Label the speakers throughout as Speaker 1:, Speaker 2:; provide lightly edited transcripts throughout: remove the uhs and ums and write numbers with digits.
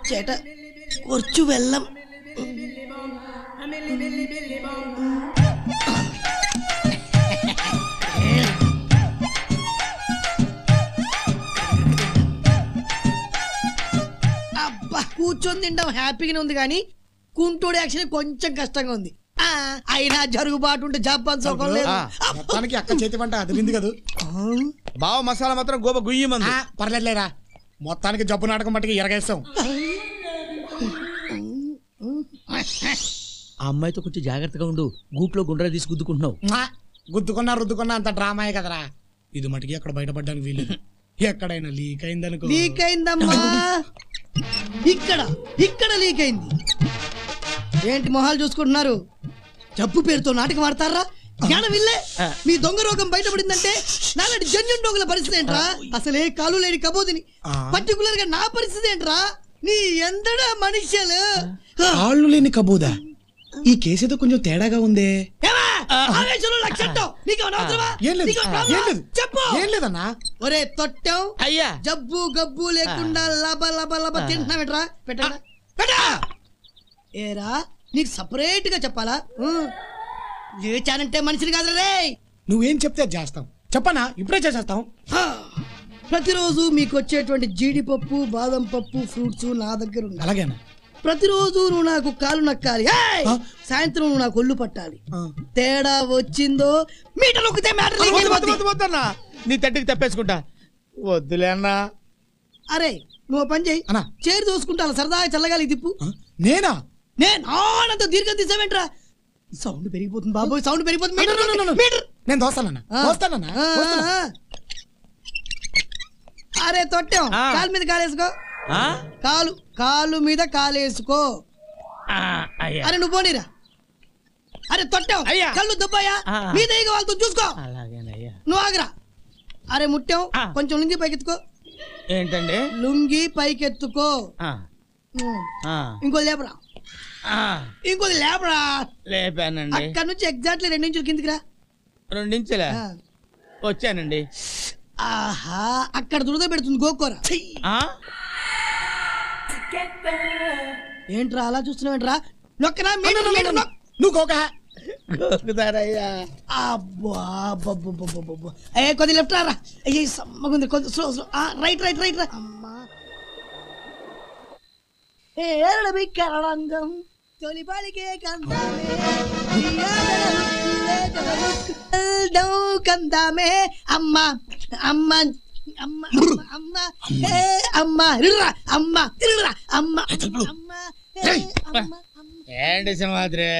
Speaker 1: ചേട്ടാ കുറച്ചു വെള്ളം. అబ్బా కూర్చొని తింటాం హ్యాపీగానే ఉంది కానీ కుంటోడి యాక్షన్ కొంచెం కష్టంగా ఉంది. అయినా జరుగుబాటు ఉంటే జపాన్ సోకం లేదు.
Speaker 2: అక్క చేతి వంట అదిరింది కదా
Speaker 3: బావ మసాలా మాత్రం గోప గుయ్యమంది.
Speaker 2: పర్లేదులేరా మొత్తానికి జబ్బు నాటకం మట్టికి ఎరగేస్తాం.
Speaker 4: ఆ అమ్మాయితో కొంచెం జాగ్రత్తగా ఉండు. గూట్లో గుండ్రా తీసి గుద్దుకుంటున్నావు.
Speaker 2: గుద్దుకున్నా రుద్దుకున్నా అంత డ్రామాయే కదరా. ఇది మటుకి అక్కడ బయటపడ్డానికి వీలేదు. ఎక్కడైనా లీక్ అయిందనుకో.
Speaker 1: లీక్ అయిందమ్మా. ఇక్కడ లీక్ అయింది. ఏంటి మొహాలు చూసుకుంటున్నారు? జబ్బు పేరుతో నాటకం ఆడతారా? జ్ఞానం ఇల్లే. మీ దొంగ రోగం బయటపడిందంటే నాలాంటి జన్యున్ దొంగల పరిస్థితి ఏంట్రా? అసలే కాలు లేని కబోదిని. పర్టికులర్ గా నా పరిస్థితి ఏంట్రా? నీ ఎందడా మనుష్యులు.
Speaker 2: కాళ్ళు లేని కబోదా? ఈ కేసేదో కొంచెం తేడాగా ఉందే.
Speaker 1: ఒరే తొట్టం
Speaker 3: అయ్యా,
Speaker 1: జబ్బు గబ్బు లేకుండా లబ లబ లబ తింటున్నావేట్రా? పెట్టా. ఏరా నీకు సపరేట్ గా చెప్పాలా? లేచానంటే మనిషిని కాదు రే.
Speaker 2: నువ్వేం చెప్తే చేస్తాం. చెప్పనా? ఇప్పుడే చేసేస్తాం.
Speaker 1: ప్రతిరోజు మీకు వచ్చేటువంటి జీడిపప్పు బాదం పప్పు ఫ్రూట్స్ నా దగ్గర ఉంది.
Speaker 2: అలాగేనా?
Speaker 1: ప్రతిరోజు నువ్వు నాకు కాలు నక్కాలి. సాయంత్రం నువ్వు నాకు ఒళ్ళు పట్టాలి. తేడా వచ్చిందో మీటర్ నొక్కితే
Speaker 3: నీ తట్టికి తప్పేసుకుంటా. వద్దులే అన్నా.
Speaker 1: అరే నువ్వు పని చేయి. చేరు దోసుకుంటా సరదాగా చల్లగాలి తిప్పు.
Speaker 2: నేనా?
Speaker 1: నేనంత దీర్ఘం తీసావేంట్రా? సౌండ్ పెరిగిపోతుంది బాబోయ్, సౌండ్ పెరిగిపోతుంది.
Speaker 2: నేను దోస్తానన్నా.
Speaker 1: అరే తొట్టాం కాలు మీద కాలేసుకో. కాలు మీద కాలేసుకో. అరే నువ్వు పోనీరా. అరే తొట్టాం కళ్ళు దుబ్బాయా మీద వాళ్ళతో చూసుకో. నువ్వు ఆగరా. అరే ముట్టాం కొంచెం లుంగి పైకెత్తుకో.
Speaker 3: ఏంటండి?
Speaker 1: లుంగి పైకెత్తుకో. ఇంకో లేపరా. ఇంకోది లేపరా.
Speaker 3: లేపానండి.
Speaker 1: అక్కడ నుంచి ఎగ్జాక్ట్లీ 2 ఇంచులు కిందికి రా.
Speaker 3: 2 ఇంచులా? వచ్చానండి.
Speaker 1: ఆహా అక్కడ దురద పెడుతుంది గోకోరా. ఏంట్రా అలా చూస్తున్నావేంట్రా? నొక్కరా.
Speaker 2: నువ్వు
Speaker 3: గోకుతారయ్యా.
Speaker 1: అబ్బా కొద్ది లెఫ్ట్ రా. అయ్యే సమ్మగుంది. కొద్ది స్లో రైట్ రా. అమ్మా ఏరడబిక్కరంగం తొలిపలికే కందామే అమ్మా అమ్మ అమ్మ అమ్మ అమ్మ అమ్మ అమ్మ అమ్మ.
Speaker 3: ఏంటి సింహాద్రి?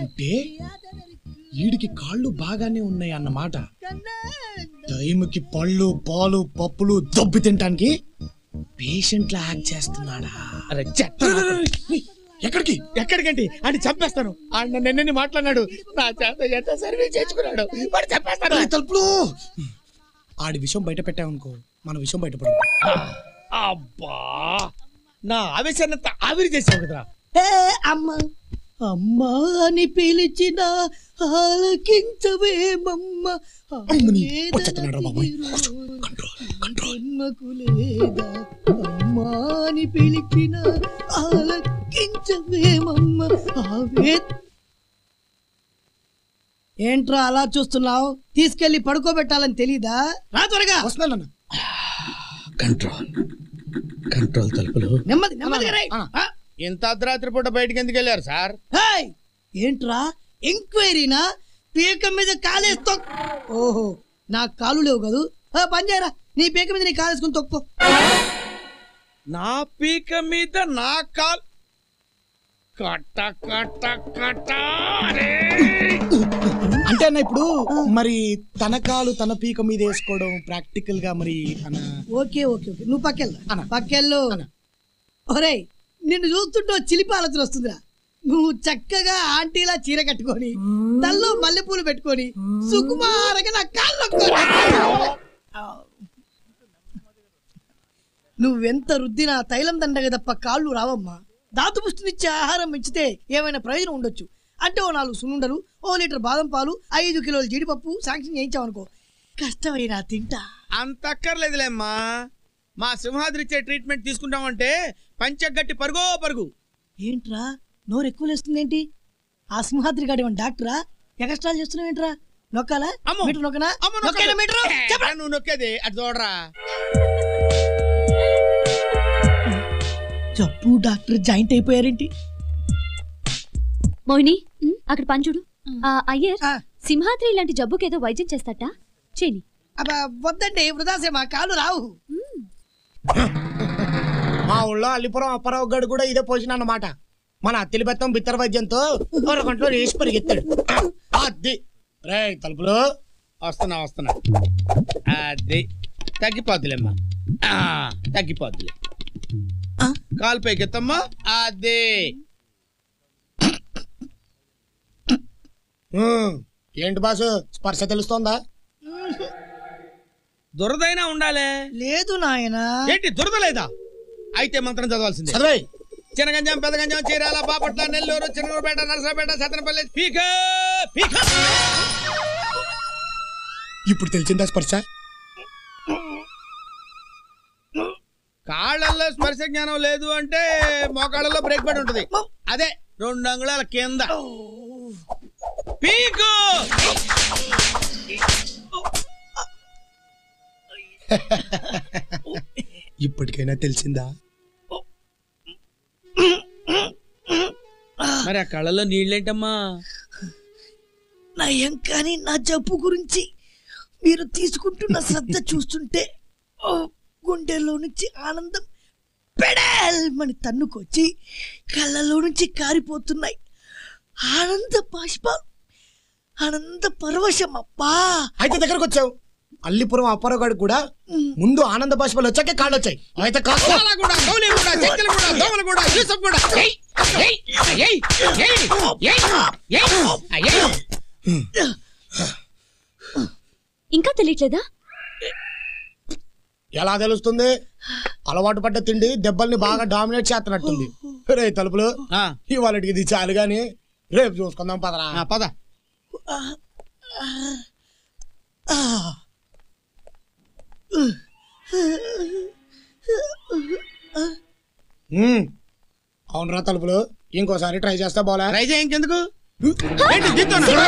Speaker 2: అంటే వీడికి కాళ్ళు బాగానే ఉన్నాయి అన్నమాట. టైంకి పళ్ళు పాలు పప్పులు దొబ్బి తినటానికి పేషెంట్ లా యాక్ట్ చేస్తున్నాడా?
Speaker 3: ఎక్కడికంటే అని చంపేస్తాను. నిన్న మాట్లాడినాడు నా చేత ఎంత సర్వీస్ చేసుకున్నాడు. చంపేస్తాను.
Speaker 2: తలుపులు ఆడి విషయం బయట పెట్టామనుకో మన విషయం బయటపడు.
Speaker 3: అబ్బా నా ఆవేశాన్ని ఆవిరి చేసావు కదరా.
Speaker 1: అమ్మ అమ్మా అని పిలిచిన ఆలకించవేమమ్మ. అమ్మా అని పిలిచిన ఆలకించవేమమ్మ. ఏంట్రా అలా చూస్తున్నావు? తీసుకెళ్లి పడుకోబెట్టాలని తెలీదా? రా త్వరగా.
Speaker 2: వస్తున్నాను.
Speaker 4: కంట్రోల్ తలుపులు
Speaker 1: నెమ్మదిగా.
Speaker 3: ఇంత అర్ధరాత్రి పూట బయటకి ఎందుకు వెళ్ళారు సార్?
Speaker 1: ఏంట్రా ఎంక్వైరీనా? పీక మీద కాలేస్తో. ఓహో నాకు కాలు లేవు కదూ. పని చేయరా. నీ పీక మీద నీ కాలేసుకుని తొక్కు.
Speaker 3: నా పీక మీద నా కాలు కట్ట కట్ట కట్ట.
Speaker 2: అంటే అన్న ఇప్పుడు మరి తన కాలు తన పీక మీద వేసుకోవడం ప్రాక్టికల్ గా మరి
Speaker 1: ఓకే నువ్వు పక్కెళ్ళు. ఒరే నిన్ను చూస్తుంటే చిలిపి ఆలోచన వస్తుందిరా. నువ్వు చక్కగా ఆంటీలా చీర కట్టుకొని తల్లో మల్లెపూలు పెట్టుకొని సుకుమారంగా నా కాళ్ళు. నువ్వెంత రుద్దినా తైలం దండగ తప్ప కాళ్ళు రావమ్మా. దాతు పుష్టినిచ్చే ఆహారం పెంచితే ఏమైనా ప్రయోజనం ఉండొచ్చు. అంటే ఓ 4 సున్నుండలు, ఓ లీటర్ బాదం పాలు, 5 కిలోల జీడిపప్పు శాంక్షన్ చేయించావనుకో కష్టమైనా తింటా.
Speaker 3: అంత అక్కర్లేదులేమ్మా. మా సింహాద్రి ఇచ్చే ట్రీట్మెంట్ తీసుకుంటామంటే పంచగట్టి పరుగో పరుగు.
Speaker 1: ఏంట్రా నోరు ఎక్కువ లేస్తుందేంటి? ఆ సింహాద్రి గాడి డాక్టరా? ఎక్స్ట్రాలు చేస్తున్నావు ఏంట్రా? నొక్కాలా?
Speaker 3: అమ్మో.
Speaker 1: మీటర్ నొక్కనా?
Speaker 3: అమ్మ,
Speaker 1: నొక్కేనా మీటరు? చెప్పరా?
Speaker 3: నువ్వు నొక్కేది అటు చూడరా.
Speaker 1: జబ్బు డాక్టర్ జాయింట్ అయిపోయారేంటి?
Speaker 5: మోహిని అక్కడ పని చూడు. అయ్యర్
Speaker 1: ఆ.
Speaker 5: సింహాద్రి ఇలాంటి జబ్బుకేదో వైద్యం చేస్తాట చేని.
Speaker 1: అబ్బా వద్దండి, వృధాసే, మా కాలు రావు.
Speaker 2: మా ఊళ్ళో అల్లిపురం అప్పారావు గడు కూడా ఇదే పొజిషన్ అన్నమాట. మన అత్తిలి బెత్తం బిత్తర వైద్యంతో గంటలో రేసి పరిగెత్తాడు. అది రే తలుపులు
Speaker 3: వస్తున్నా. అది తగ్గిపోద్దులేమ్మా. తగ్గిపోద్దులే. కాలు పైకెత్తమ్మా. అదే
Speaker 2: ఏంటి బాసు స్పర్శ తెలుస్తోందా?
Speaker 3: దురదైనా ఉండాలే.
Speaker 1: లేదు నాయనా.
Speaker 3: ఏంటి దురద లేదా? అయితే మంత్రం చదవాల్సిందే.
Speaker 2: చదివాయి.
Speaker 3: చినగంజం, పెదగంజం, చీరాల, బాపట్ల, నెల్లూరు, చిన్నూరుపేట, నరసరాపేట, సత్తెనపల్లి, పీక పీక.
Speaker 2: ఇప్పుడు తెలిసిందా స్పర్శ?
Speaker 3: కాళ్ళల్లో స్పర్శ జ్ఞానం లేదు అంటే మోకాళ్ళలో బ్రేక్ పడి ఉంటది. అదే 2 అంగుళాల కింద పీకు.
Speaker 2: ఇప్పటికైనా తెలిసిందా?
Speaker 3: మరి ఆ కళ్ళలో నీళ్ళేంటమ్మా?
Speaker 1: నయం కానీ నా జబ్బు గురించి మీరు తీసుకుంటున్న శ్రద్ధ చూస్తుంటే గుండెల్లో నుంచి ఆనందం పెడల్మని తన్నుకొచ్చి కళ్ళలో నుంచి కారిపోతున్నాయి ఆనంద బాష్పాలు. ఆనంద పరవశం. అబ్బా
Speaker 2: అయితే దగ్గరకు వచ్చావు. అల్లిపురం అప్పారావు గడు కూడా ముందు ఆనంద బాష్పాలు వచ్చాకే కాళ్ళు వచ్చాయి. అయితే
Speaker 5: ఇంకా తెలియట్లేదా?
Speaker 2: ఎలా తెలుస్తుంది? అలవాటు పడ్డ తిండి దెబ్బల్ని బాగా డామినేట్ చేస్తున్నట్టుంది. రే తలుపులు ఇవాళకి ఇది చాలు గాని రేపు చూసుకుందాం పదరా.
Speaker 3: పద.
Speaker 2: అవునరా తలుపులు, ఇంకోసారి ట్రై చేస్తా బోలా.
Speaker 3: ట్రై చేయ ఇంకెందుకు? ఏంటి దీంతోనా?